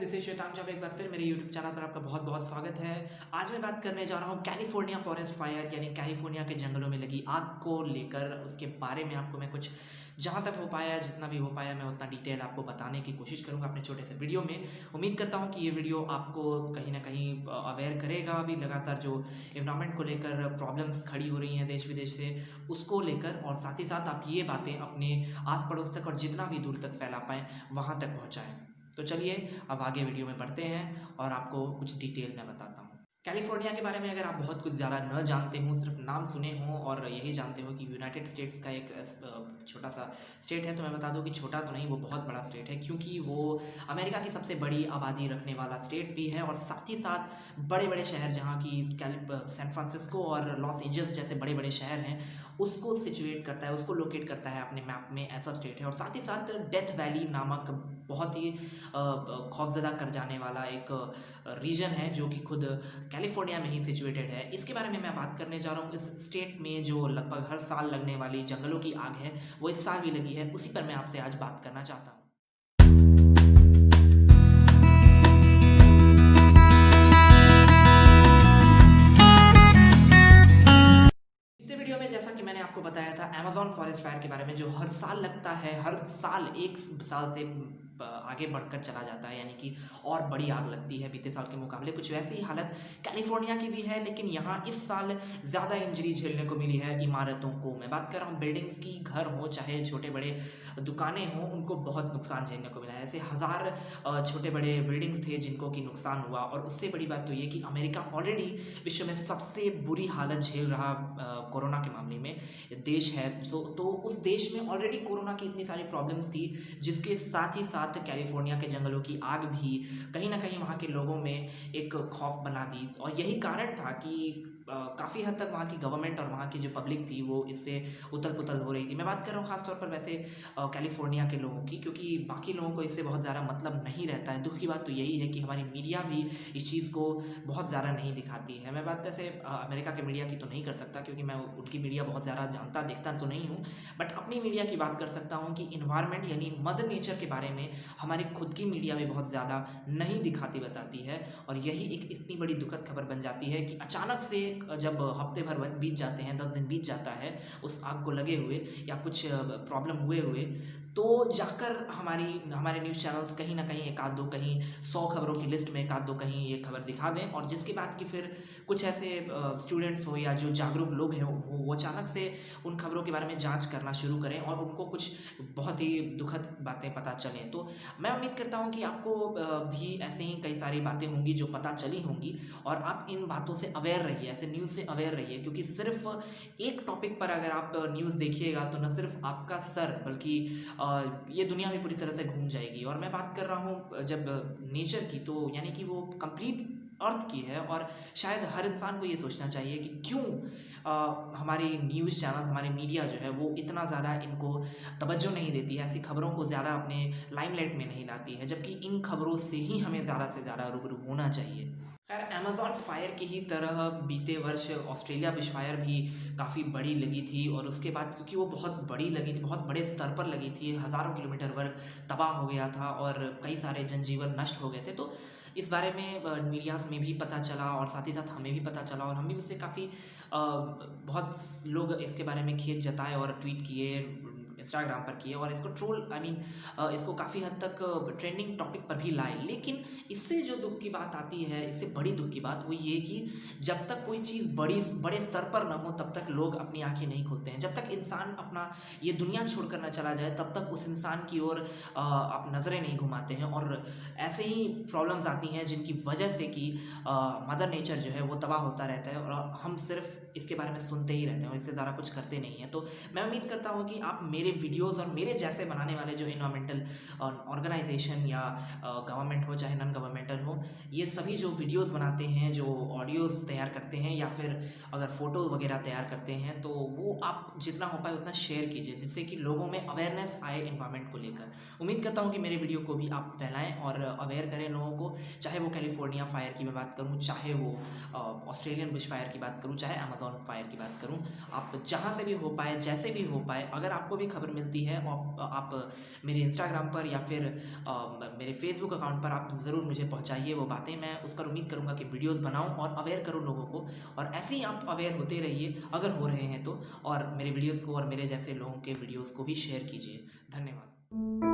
This is शैतान जब एक बार फिर मेरे यूट्यूब चैनल पर आपका बहुत बहुत स्वागत है। आज मैं बात करने जा रहा हूँ कैलिफोर्निया फॉरेस्ट फायर यानी कैलिफोर्निया के जंगलों में लगी आग को लेकर। उसके बारे में आपको मैं कुछ जहाँ तक हो पाया, जितना भी हो पाया, मैं उतना डिटेल आपको बताने की कोशिश करूँगा अपने छोटे से वीडियो में। उम्मीद करता हूँ कि ये वीडियो आपको कहीं ना कहीं अवेयर करेगा। अभी लगातार जो एनवायरनमेंट को लेकर प्रॉब्लम्स खड़ी हो रही हैं देश विदेश से, उसको लेकर, और साथ ही साथ आप ये बातें अपने आस पड़ोस तक और जितना भी दूर तक फैला पाएँ वहाँ तक पहुँचाएँ। तो चलिए अब आगे वीडियो में बढ़ते हैं और आपको कुछ डिटेल में बताता हूँ। कैलिफोर्निया के बारे में अगर आप बहुत कुछ ज़्यादा न जानते हो, सिर्फ नाम सुने हों और यही जानते हो कि यूनाइटेड स्टेट्स का एक छोटा सा स्टेट है, तो मैं बता दूं कि छोटा तो नहीं, वो बहुत बड़ा स्टेट है, क्योंकि वो अमेरिका की सबसे बड़ी आबादी रखने वाला स्टेट भी है। और साथ ही साथ बड़े बड़े शहर, जहाँ की सैन फ्रांसिस्को और लॉस एंजल्स जैसे बड़े बड़े शहर हैं, उसको सिचुएट करता है, उसको लोकेट करता है अपने मैप में। ऐसा स्टेट है। और साथ ही साथ डेथ वैली नामक बहुत ही खौफजदा कर जाने वाला एक रीजन है, जो कि खुद कैलिफोर्निया में ही सिचुएटेड है। इसके बारे में मैं बात करने जा रहा हूँ। इस स्टेट में जो लगभग हर साल लगने वाली जंगलों की आग है, वो इस साल भी लगी है। उसी पर मैं आपसे आज बात करना चाहता हूँ। पिछले वीडियो में जैसा कि मैंने आपको बताया था अमेज़न फॉरेस्ट फायर के बारे में, जो हर साल लगता है, हर साल एक साल से आगे बढ़कर चला जाता है, यानी कि और बड़ी आग लगती है बीते साल के मुकाबले। कुछ वैसी ही हालत कैलिफोर्निया की भी है, लेकिन यहाँ इस साल ज़्यादा इंजरी झेलने को मिली है इमारतों को। मैं बात कर रहा हूँ बिल्डिंग्स की, घर हो चाहे छोटे बड़े दुकानें हों, उनको बहुत नुकसान झेलने को मिला है। ऐसे हज़ार छोटे बड़े बिल्डिंग्स थे जिनको कि नुकसान हुआ। और उससे बड़ी बात तो ये कि अमेरिका ऑलरेडी विश्व में सबसे बुरी हालत झेल रहा कोरोना के मामले में देश है। तो उस देश में ऑलरेडी कोरोना की इतनी सारी प्रॉब्लम्स थी, जिसके साथ ही साथ कैलिफोर्निया के जंगलों की आग भी कहीं ना कहीं वहाँ के लोगों में एक खौफ बना दी। और यही कारण था कि काफ़ी हद तक वहाँ की गवर्नमेंट और वहाँ की जो पब्लिक थी वो इससे उथल पुथल हो रही थी। मैं बात कर रहा हूँ खासतौर पर वैसे कैलिफोर्निया के लोगों की, क्योंकि बाकी लोगों को इससे बहुत ज़्यादा मतलब नहीं रहता है। दुख की बात तो यही है कि हमारी मीडिया भी इस चीज़ को बहुत ज़्यादा नहीं दिखाती है। मैं बात ऐसे अमेरिका के मीडिया की तो नहीं कर सकता, क्योंकि मैं उनकी मीडिया बहुत ज़्यादा जानता देखता तो नहीं हूँ, बट अपनी मीडिया की बात कर सकता हूँ कि इन्वायरमेंट यानी मदर नेचर के बारे में हमारी खुद की मीडिया भी बहुत ज़्यादा नहीं दिखाती बताती है। और यही एक इतनी बड़ी दुखद खबर बन जाती है कि अचानक से जब हफ्ते भर बीत जाते हैं, 10 दिन बीत जाता है उस आग को लगे हुए या कुछ प्रॉब्लम हुए हुए, तो जाकर हमारे न्यूज़ चैनल्स कहीं ना कहीं एक आध दो, कहीं 100 खबरों की लिस्ट में एक आध दो कहीं ये खबर दिखा दें, और जिसके बाद कि फिर कुछ ऐसे स्टूडेंट्स हो या जो जागरूक लोग हैं वो अचानक से उन खबरों के बारे में जांच करना शुरू करें और उनको कुछ बहुत ही दुखद बातें पता चलें। तो मैं उम्मीद करता हूँ कि आपको भी ऐसे ही कई सारी बातें होंगी जो पता चली होंगी, और आप इन बातों से अवेयर रहिए, ऐसे न्यूज़ से अवेयर रहिए, क्योंकि सिर्फ एक टॉपिक पर अगर आप न्यूज़ देखिएगा तो न सिर्फ आपका सर बल्कि ये दुनिया भी पूरी तरह से घूम जाएगी। और मैं बात कर रहा हूँ जब नेचर की, तो यानी कि वो कंप्लीट अर्थ की है। और शायद हर इंसान को ये सोचना चाहिए कि क्यों हमारी न्यूज़ चैनल, हमारी मीडिया जो है वो इतना ज़्यादा इनको तवज्जो नहीं देती है, ऐसी खबरों को ज़्यादा अपने लाइमलाइट में नहीं लाती है, जबकि इन खबरों से ही हमें ज़्यादा से ज़्यादा रूबरू होना चाहिए। खैर, अमेज़न फायर की ही तरह बीते वर्ष ऑस्ट्रेलिया बुश फायर भी काफ़ी बड़ी लगी थी, और उसके बाद क्योंकि वो बहुत बड़ी लगी थी, बहुत बड़े स्तर पर लगी थी, हज़ारों किलोमीटर वर्ग तबाह हो गया था और कई सारे जनजीवन नष्ट हो गए थे, तो इस बारे में मीडियाज़ में भी पता चला और साथ ही साथ हमें भी पता चला, और हम भी उससे काफ़ी बहुत लोग इसके बारे में खेद जताए और ट्वीट किए, इंस्टाग्राम पर किए, और इसको ट्रोल इसको काफ़ी हद तक ट्रेंडिंग टॉपिक पर भी लाए। लेकिन इससे जो दुख की बात आती है, इससे बड़ी दुख की बात वो ये कि जब तक कोई चीज़ बड़े स्तर पर ना हो, तब तक लोग अपनी आंखें नहीं खोलते हैं। जब तक इंसान अपना ये दुनिया छोड़कर ना चला जाए, तब तक उस इंसान की ओर आप नज़रें नहीं घुमाते हैं। और ऐसे ही प्रॉब्लम्स आती हैं जिनकी वजह से कि मदर नेचर जो है वो तबाह होता रहता है, और हम सिर्फ इसके बारे में सुनते ही रहते हैं और इससे ज़्यादा कुछ करते नहीं हैं। तो मैं उम्मीद करता हूँ कि आप मेरे वीडियोस और मेरे जैसे बनाने वाले जो इन्वायरमेंटल ऑर्गेनाइजेशन या गवर्नमेंट हो चाहे नॉन गवर्नमेंटल हो, ये सभी जो वीडियोस बनाते हैं, जो ऑडियोज़ तैयार करते हैं, या फिर अगर फ़ोटो वगैरह तैयार करते हैं, तो वो आप जितना हो पाए उतना शेयर कीजिए, जिससे कि लोगों में अवेयरनेस आए इन्वायरमेंट को लेकर। उम्मीद करता हूँ कि मेरे वीडियो को भी आप फैलाएँ और अवेयर करें लोगों को, चाहे वो कैलिफोर्निया फायर की मैं बात करूँ, चाहे वो ऑस्ट्रेलियन बुश फायर की बात करूँ, चाहे अमेज़न फायर की बात करूँ। आप जहाँ से भी हो पाए, जैसे भी हो पाए, अगर आपको भी खबर खबर मिलती है आप मेरे इंस्टाग्राम पर या फिर मेरे फेसबुक अकाउंट पर आप ज़रूर मुझे पहुँचाइए वो बातें। मैं उस पर उम्मीद करूँगा कि वीडियोज़ बनाऊँ और अवेयर करूँ लोगों को, और ऐसे ही आप अवेयर होते रहिए अगर हो रहे हैं तो, और मेरे वीडियोज़ को और मेरे जैसे लोगों के वीडियोज़ को भी शेयर कीजिए। धन्यवाद।